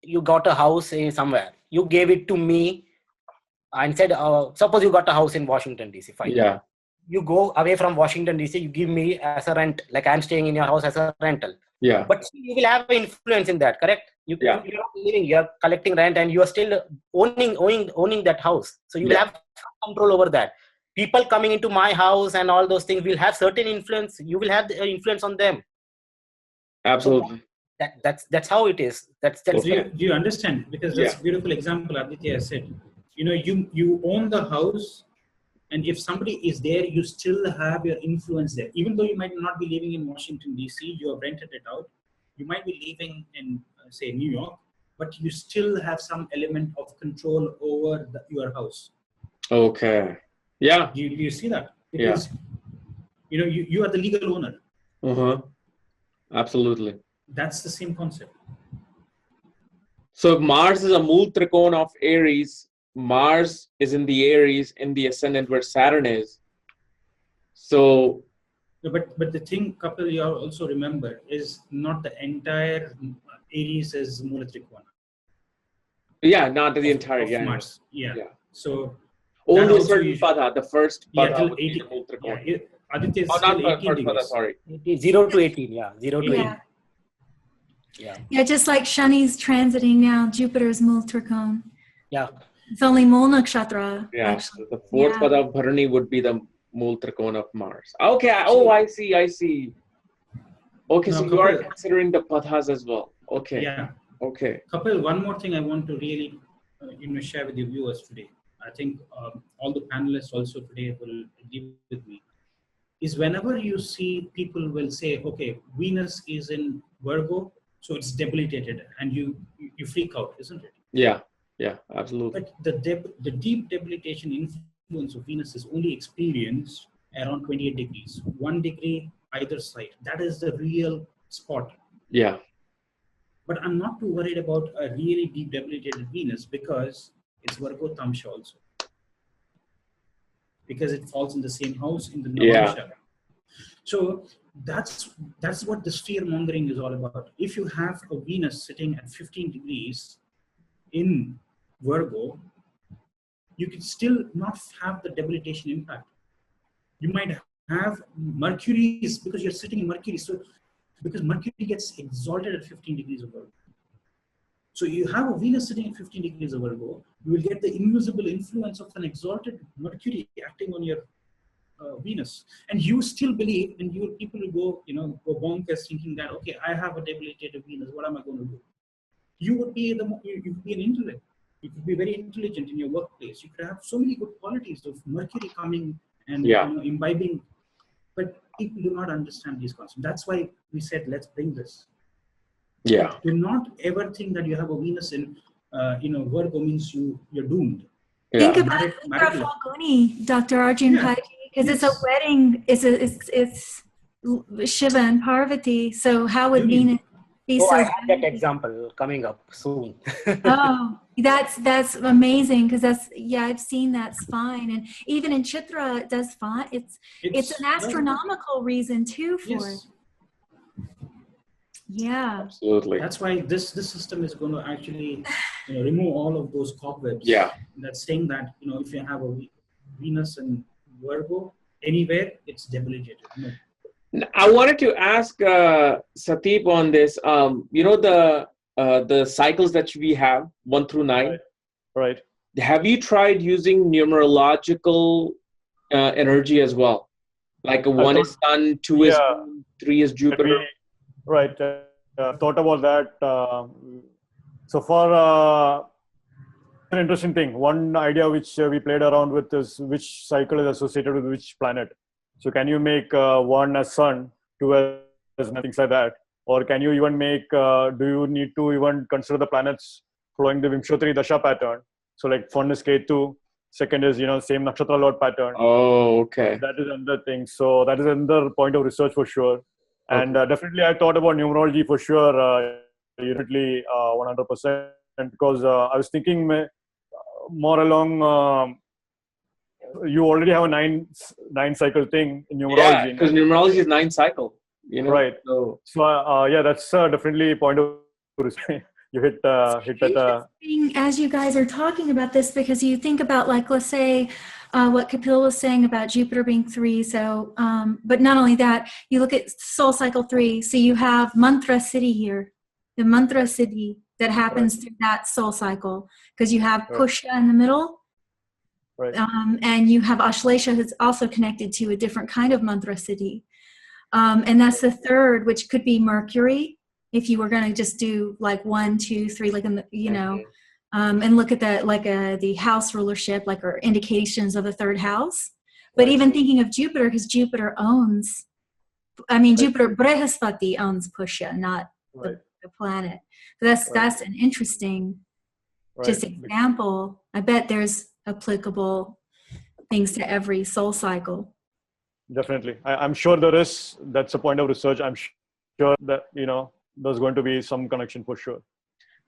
You got a house somewhere. You gave it to me and said, suppose you got a house in Washington, D.C. Fine. Yeah. You go away from Washington, D.C. You give me as a rent, like I'm staying in your house as a rental. Yeah. But you will have influence in that, correct? You're not living, you're collecting rent and you are still owning that house. So you will have control over that. People coming into my house and all those things will have certain influence. You will have the influence on them. Absolutely. So that's how it is. That's Do you understand? Because that's a beautiful example Aditya said. You own the house, and if somebody is there, you still have your influence there. Even though you might not be living in Washington, D.C., you have rented it out. You might be living in, say, New York, but you still have some element of control over your house. Okay. Yeah. Do you see that? Because, you are the legal owner. Absolutely. That's the same concept. So if Mars is a Mool Trikona of Aries, Mars is in the Aries in the ascendant where Saturn is. So, but the thing, Kapil, you also remember is not the entire Aries is Moola Trikona. Yeah, not the entire Mars. Yeah. So only a certain Pada, the first Pada till would be the Mool Trikona. Aditya is not 18 degrees. Pada, sorry. 0 to 18, 0 to 18. Yeah, just like Shani's transiting now, Jupiter's Mool Trikona. Yeah. It's only Mool Nakshatra. Yeah, actually. so the fourth Pada of Bharani would be the Mool Trikona of Mars. Okay, I see. Okay, so you are considering the Padhas as well. Okay. Yeah. Okay. Kapil, one more thing I want to really share with your viewers today. I think all the panelists also today will agree with me. Is whenever you see people will say, okay, Venus is in Virgo, so it's debilitated, and you freak out, isn't it? Yeah, absolutely. But the deep debilitation influence of Venus is only experienced around 28 degrees, 1 degree either side. That is the real spot. Yeah. But I'm not too worried about a really deep debilitated Venus because it's Virgo Tamsha also. Because it falls in the same house in the Navamsha. So that's what this fear mongering is all about. If you have a Venus sitting at 15 degrees in Virgo, you can still not have the debilitation impact. You might have Mercury, because you're sitting in Mercury. So because Mercury gets exalted at 15 degrees of Virgo. So you have a Venus sitting at 15 degrees of Virgo, you will get the invisible influence of an exalted Mercury acting on your Venus, and you still believe, and people will go, go bonkers thinking that, okay, I have a debilitated Venus. What am I going to do? You would be you could be an intellect. You could be very intelligent in your workplace. You could have so many good qualities of Mercury coming and imbibing, but people do not understand these concepts. That's why we said, let's bring this. Yeah. Do not ever think that you have a Venus in Virgo means you're doomed. Think about Indra Falguni, Dr. Arjun Paji, because it's a wedding. It's Shiva and Parvati. So how would Venus be so? I have that example coming up soon. Oh, that's amazing, because I've seen that's fine, and even in Chitra it does fine. It's an astronomical reason too for it. Yeah, absolutely. That's why this system is going to actually remove all of those cobwebs. Yeah. That's saying that if you have a Venus and Virgo anywhere, it's debilitated. No. I wanted to ask Satip on this. The cycles that we have 1 through 9. Right. Have you tried using numerological energy as well? Like 1 is Sun, 2 is Moon, 3 is Jupiter. Right. Thought about that. So far, an interesting thing. One idea which we played around with is which cycle is associated with which planet. So can you make 1 as Sun, 2 as things like that? Or can you even make, do you need to even consider the planets following the Vimshottari Dasha pattern? So like 1 is Ketu, second is, same Nakshatra Lord pattern. Oh, okay. That is another thing. So that is another point of research for sure. And definitely I thought about numerology for sure, definitely 100%, because I was thinking more along, you already have a nine cycle thing in numerology. Yeah, because numerology is 9 cycle. Right. So that's definitely a point of research. You hit that. As you guys are talking about this, because you think about, like, let's say what Kapiel was saying about Jupiter being 3. So, but not only that, you look at soul cycle 3. So you have mantra siddhi here, the mantra siddhi that happens through that soul cycle, because you have Pushya in the middle. Right. And you have Ashlesha, who's also connected to a different kind of mantra siddhi. And that's the third, which could be Mercury, if you were going to just do like 1, 2, 3, like in the, and look at that, like the house rulership, like, or indications of the 3rd house. But even thinking of Jupiter, because Jupiter owns, Jupiter Brihaspati owns Pushya, not the planet. So that's an interesting just example. I bet there's applicable things to every soul cycle. Definitely. I'm sure there is. That's a point of research. I'm sure that, there's going to be some connection for sure.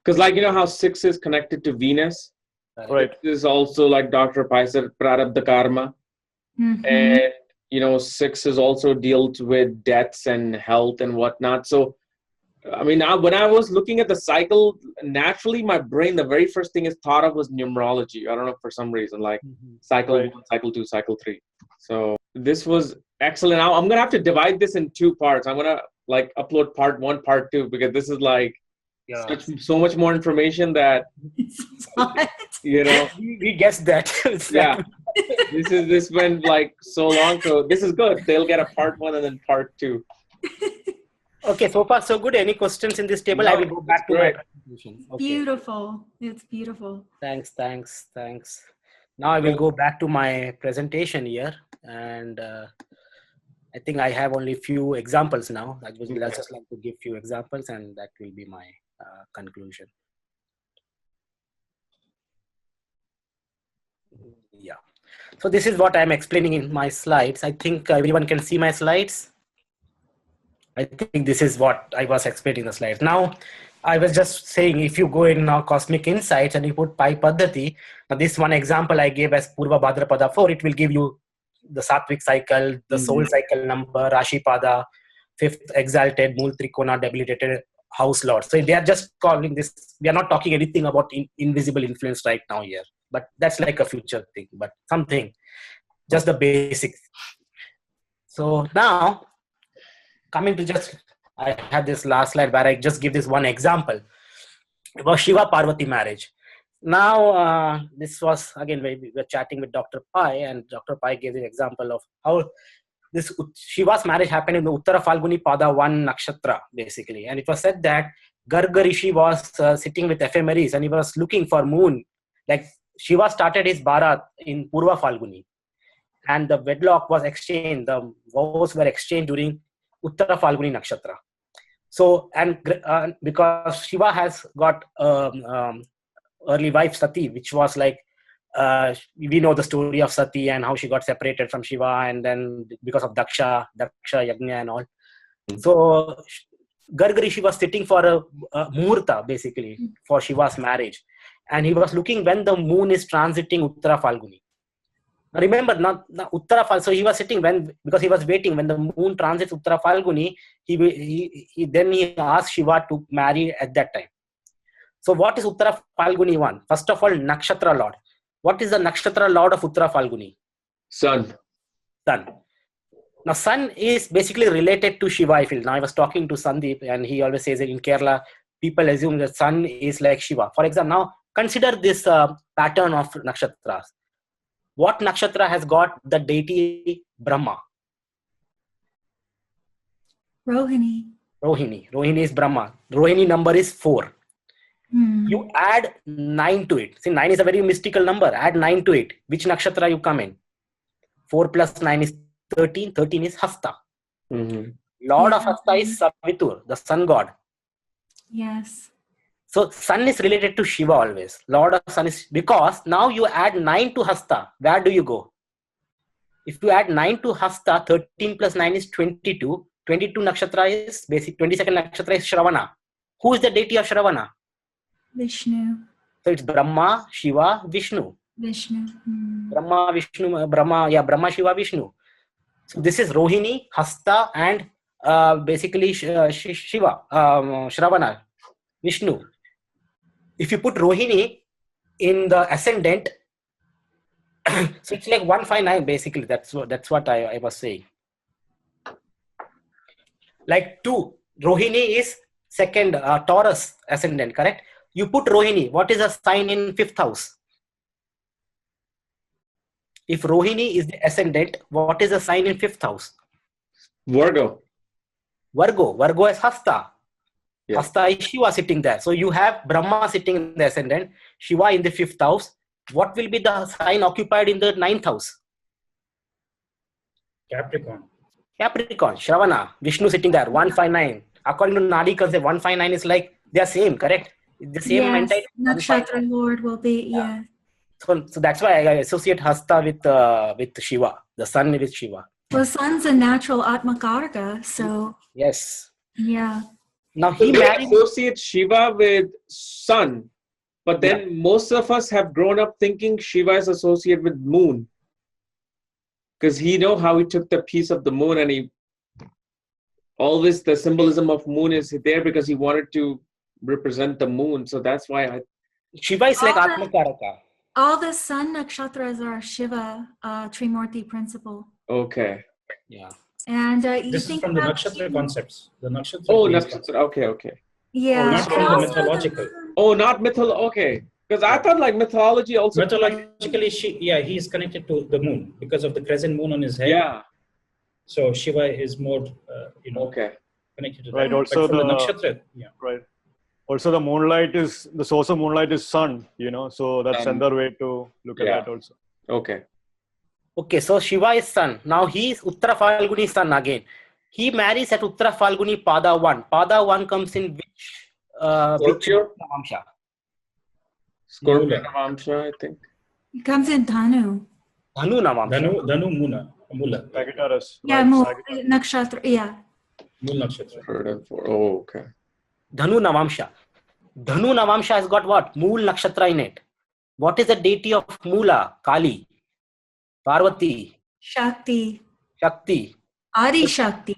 Because how 6 is connected to Venus. Right. 6 is also, like Dr. Pai said, Prarabdha Karma. Mm-hmm. And, 6 is also deals with deaths and health and whatnot. So, when I was looking at the cycle, naturally my brain, the very first thing is thought of was numerology. I don't know, for some reason, like cycle 1, cycle 2, cycle 3. So this was excellent. Now I'm going to have to divide this in 2 parts. I'm going to upload part 1, part 2, because this is so much more information that, we guessed that. Yeah. This went so long. So this is good. They'll get a part 1 and then part 2. Okay, so far so good. Any questions in this table? I will go back to my presentation. Okay. Beautiful. It's beautiful. Thanks. Now I will go back to my presentation here, and I think I have only few examples now. I just like to give few examples, and that will be my conclusion. Yeah. So this is what I'm explaining in my slides. I think everyone can see my slides. I think this is what I was explaining the slides. Now, I was just saying, if you go in Cosmic Insights and you put Pi Paddathi, now this one example I gave as Purva Bhadrapada 4, it will give you the Sattvic cycle, the soul cycle number, Rashi Pada, 5th exalted, Mool Trikona, debilitated house lord. So they are just calling this, we are not talking anything about invisible influence right now here, but that's like a future thing, but something, just the basics. So now, coming to I had this last slide where I just give this one example about Shiva Parvati marriage. Now, this was again, we were chatting with Dr. Pai, and Dr. Pai gave the example of how this Shiva's marriage happened in the Uttara Falguni Pada 1 nakshatra, basically. And it was said that Garga Rishi was sitting with ephemeris and he was looking for moon. Like Shiva started his Bharat in Purva Falguni, and the wedlock was exchanged, the vows were exchanged during Uttara Falguni nakshatra. So, and because Shiva has got early wife Sati, which was like, we know the story of Sati and how she got separated from Shiva, and then because of Daksha Yajna and all. So Garga Rishi was sitting for a muhurta, basically, for Shiva's marriage. And he was looking when the moon is transiting Uttara Falguni. Now remember, not Uttara Falguni. So he was sitting because he was waiting when the moon transits Uttara Falguni. Then he asked Shiva to marry at that time. So what is Uttara Falguni 1? First of all, Nakshatra Lord. What is the Nakshatra Lord of Uttara Falguni? Sun. Now, Sun is basically related to Shiva, I feel. Now, I was talking to Sandeep, and he always says that in Kerala, people assume that Sun is like Shiva. For example, now consider this pattern of nakshatras. What nakshatra has got the deity Brahma? Rohini. Rohini is Brahma. Rohini number is 4. You add 9 to it. See, 9 is a very mystical number. Add 9 to it. Which nakshatra you come in? 4 plus 9 is 13. 13 is Hasta. Lord of Hasta is Savitur, the sun god. Yes. So sun is related to Shiva always. Lord of sun is, because now you add 9 to Hasta. Where do you go? If you add 9 to Hasta, 13 plus 9 is 22. 22 nakshatra is basic. 22nd nakshatra is Shravana. Who is the deity of Shravana? Vishnu. So it's Brahma, Shiva, Vishnu. Brahma, Shiva, Vishnu. So this is Rohini, Hasta, and basically Shiva, Shravana, Vishnu. If you put Rohini in the ascendant, so it's like 159 basically. That's what I was saying. Like 2, Rohini is second Taurus ascendant, correct? You put Rohini. What is a sign in 5th house? If Rohini is the ascendant, what is the sign in 5th house? Virgo is Hasta. Yes. Hasta is Shiva sitting there. So you have Brahma sitting in the ascendant, Shiva in the 5th house. What will be the sign occupied in the 9th house? Capricorn, Shravana, Vishnu sitting there, 159. According to Nadi concept, 159 is like, they are same, correct? The same mentality. Nakshatra Lord will be, yeah. So that's why I associate Hasta with Shiva, the sun with Shiva. Well, sun's a natural Atmakaraka, so. Yes. Yeah. Now he associate Shiva with sun, but then most of us have grown up thinking Shiva is associated with moon. Because he know how he took the piece of the moon, and he always, the symbolism of moon is there because he wanted to represent the moon. So that's why Shiva is like Atmakaraka. All the sun nakshatras are Shiva, Trimurti principle. Okay. Yeah. And this is from the nakshatra concepts. The nakshatra. Oh, nakshatra. Okay. Yeah. Not from the mythological. Oh, not mythological. Okay. Because I thought like mythology also. Mythologically, he is connected to the moon because of the crescent moon on his head. Yeah. So Shiva is more, connected to that. Right. Also the nakshatra. Yeah. Right. Also, the source of moonlight is sun, so that's another way to look at that also. Okay, so Shiva is sun. Now he is Uttara Falguni sun again. He marries at Uttara Falguni Pada 1. Pada 1 comes in which Navamsha? Scorpio Navamsha, I think. It comes in Dhanu. Dhanu Navamsha. Dhanu Mula. Sagittarius. Yeah, nakshatra. Yeah. Mool nakshatra. Oh, okay. Dhanu Navamsha. Dhanu Navamsha has got what? Mool nakshatra in it. What is the deity of Moola? Kali. Parvati. Shakti. Adi Shakti.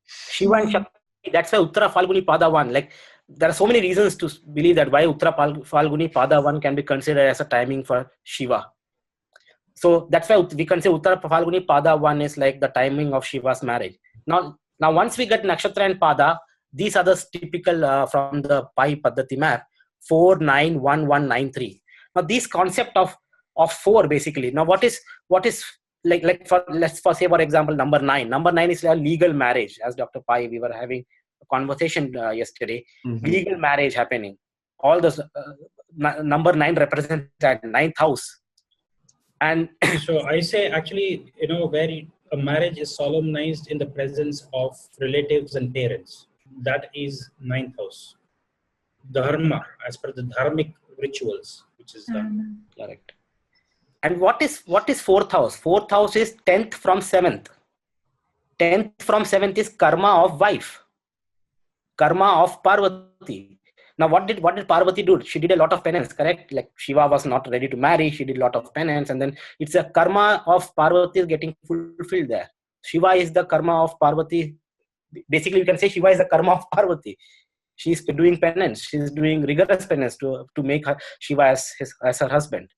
Shiva and Shakti. That's why Uttara Falguni Pada 1. Like, there are so many reasons to believe that why Uttara Falguni Pada 1 can be considered as a timing for Shiva. So that's why we can say Uttara Falguni Pada 1 is like the timing of Shiva's marriage. Now once we get Nakshatra and Pada, these are the typical from the Pai Paddathi map. 491193. Now this concept of 4 basically. Now what is like for let's say for example number 9. Number 9 is a legal marriage. As Dr. Pai, we were having a conversation yesterday. Legal marriage happening. All this number 9 represents that 9th house. And so I say actually, where a marriage is solemnized in the presence of relatives and parents. That is 9th house. Dharma, as per the dharmic rituals, which is done. Correct. And what is 4th house? 4th house is 10th from 7th. 10th from 7th is karma of wife. Karma of Parvati. Now, what did Parvati do? She did a lot of penance, correct? Like Shiva was not ready to marry. She did a lot of penance, and then it's a karma of Parvati is getting fulfilled there. Shiva is the karma of Parvati. Basically, we can say Shiva is the karma of Parvati. She's doing penance. She's doing rigorous penance to make Shiva as her husband.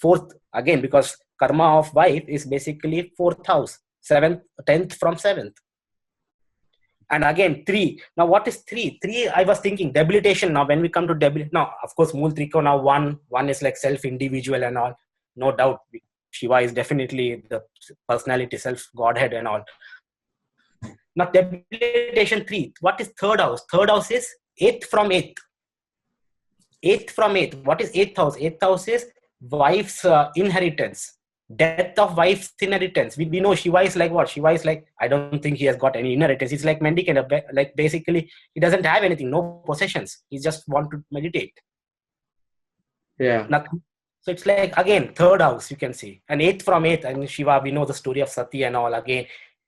4th, again, because karma of wife is basically 4th house. 7th, 10th from 7th. And again, 3. Now, what is 3? 3, I was thinking, debilitation. Now, when we come to debilitation, now, of course, Mool Trikona, now 1 is like self-individual and all. No doubt, Shiva is definitely the personality, self-godhead and all. Now, debilitation 3. What is 3rd house? 3rd house is 8th from 8th. 8th from 8th. What is 8th house? 8th house is wife's inheritance. Death of wife's inheritance. We know Shiva is like what? Shiva is like, I don't think he has got any inheritance. He's like mendicant. Like basically, he doesn't have anything, no possessions. He just want to meditate. Yeah. Nothing. So it's like, again, 3rd house, you can see. And 8th from 8th, and Shiva, we know the story of Sati and all. Again,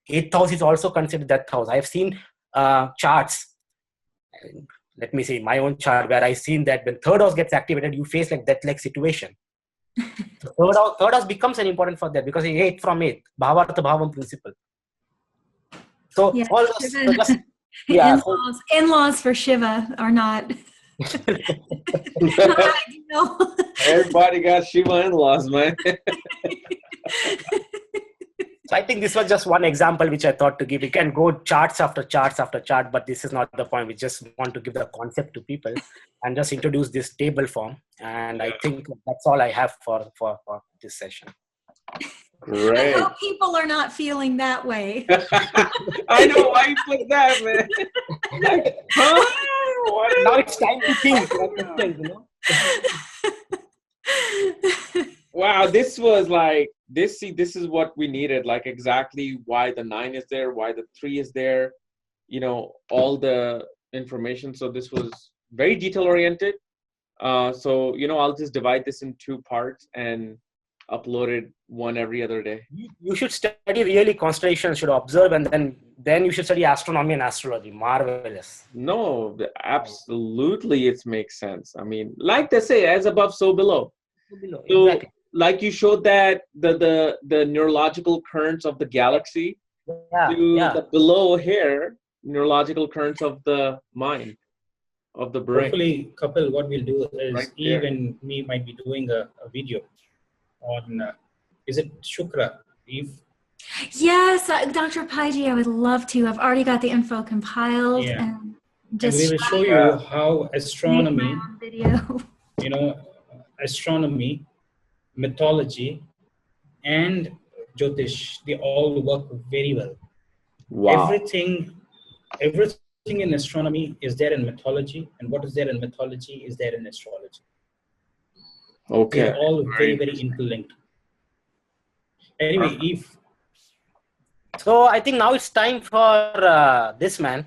8th house is also considered death house. I've seen charts. Let me see, my own chart, where I've seen that when 3rd house gets activated, you face like death-like situation. Third house becomes an important for that because 8th from 8th, Bhavartha Bhavam principle. So Yeah, all Shiva, just, yeah, in-laws for Shiva are not. Not ideal. Everybody got Shiva in-laws, man. So I think this was just one example which I thought to give. We can go charts after charts after chart, but this is not the point. We just want to give the concept to people and just introduce this table form. And I think that's all I have for this session. Great. I hope people are not feeling that way. I know why you put that, man. Like, huh? What Now it's time to think. Wow, this was like this is what we needed, like exactly why the 9 is there, why the 3 is there, all the information. So this was very detail oriented. So I'll just divide this in 2 parts and upload it one every other day. You should study really constellations, should observe, and then you should study astronomy and astrology. Marvelous. No, absolutely, it makes sense. I mean, like they say, as above, so below. So, exactly. Like you showed that the neurological currents of the galaxy to the below here, neurological currents of the mind, of the brain. Hopefully, Kapil, what we'll do is Right Eve and me might be doing a video on, is it Shukra, Eve? Yes, Dr. Paiji, I would love to. I've already got the info compiled. Yeah. And And we will show you how astronomy, video. astronomy, mythology, and Jyotish, they all work very well. Wow. Everything in astronomy is there in mythology, and what is there in mythology is there in astrology. Okay. They're all very, very interlinked. Anyway, Eve. So I think now it's time for this, man.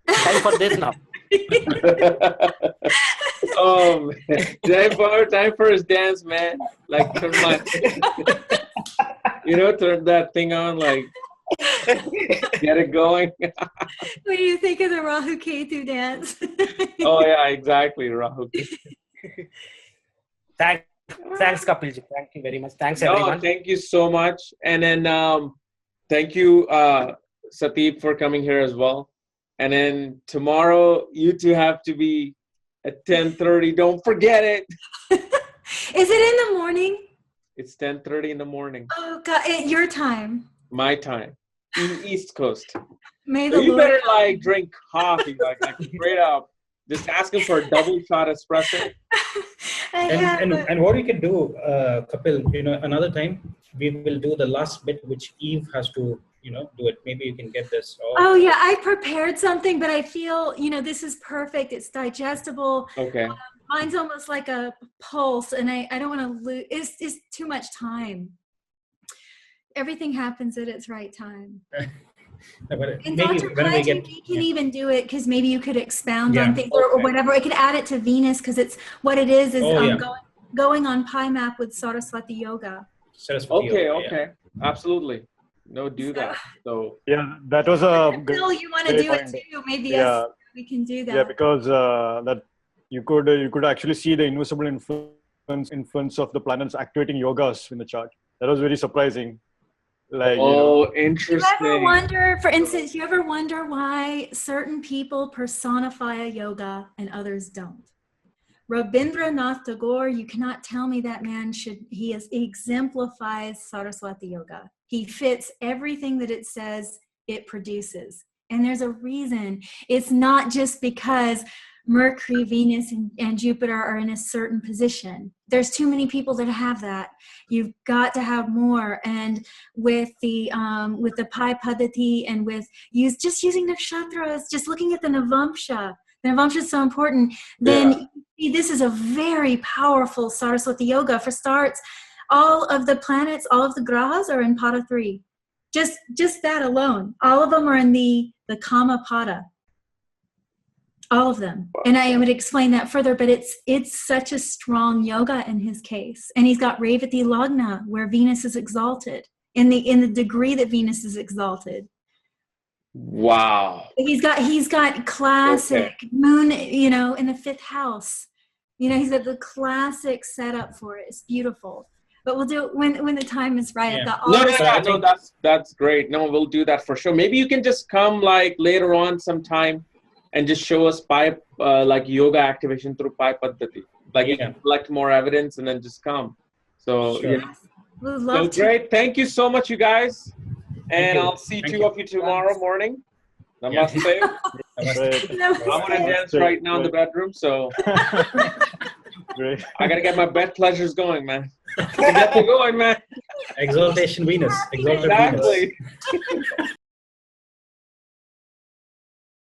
Time for this now. Oh, man. Time for his dance, man. Like, turn that thing on, like, get it going. What do you think of the Rahu Ketu dance? Oh, yeah, exactly, Rahu. Thanks, Kapilji. Thank you very much. Thanks, everyone. Thank you so much. And then thank you, Satip, for coming here as well. And then tomorrow, you two have to be at 10:30. Don't forget it. Is it in the morning? It's 10:30 in the morning. Oh, God, your time. My time. East Coast. May So the you Lord better like drink coffee, like straight up. Just ask him for a double shot espresso. And what we can do, Kapil, another time we will do the last bit, which Eve has to, do it. Maybe you can get this. Oh yeah, I prepared something, but I feel, this is perfect. It's digestible. Okay. Mine's almost like a pulse, and I don't want to lose. It's too much time. Everything happens at its right time. And Dr. Paddathi, we can even do it because maybe you could expound on things or whatever. I could add it to Venus because it's what it is going on Pi map with Saraswati Yoga. Okay. Absolutely. No, do that. So yeah, that was a Bill, you want to do it too? Maybe we can do that. Yeah, because that you could actually see the invisible influence of the planets activating yogas in the chart. That was very surprising. Like, interesting. Do you ever wonder, for instance, why certain people personify a yoga and others don't? Rabindranath Tagore, you cannot tell me that man he exemplifies Saraswati Yoga. He fits everything that it says it produces. And there's a reason. It's not just because Mercury, Venus, and Jupiter are in a certain position. There's too many people that have that. You've got to have more. And with the Pi Paddathi and with using nakshatras, just looking at the Navamsha is so important. Then this is a very powerful Saraswati Yoga. For starts, all of the planets, all of the grahas are in Pada 3. Just that alone. All of them are in the Kama Pada. All of them. And I would explain that further, but it's such a strong yoga in his case. And he's got Revati Lagna, where Venus is exalted, in the degree that Venus is exalted. Wow. He's got classic moon, in the 5th house. He's got the classic setup for it. It's beautiful. But we'll do it when the time is right. Yeah. No, that's great. No, we'll do that for sure. Maybe you can just come like later on sometime and just show us like yoga activation through Pi Paddathi. Like you can collect more evidence and then just come. So great. Thank you so much, you guys. And I'll see two of you tomorrow morning. Namaste. I'm gonna dance right now in the bedroom, so great. I gotta get my bed pleasures going, man. Get me going, man. Exaltation Venus. Exactly.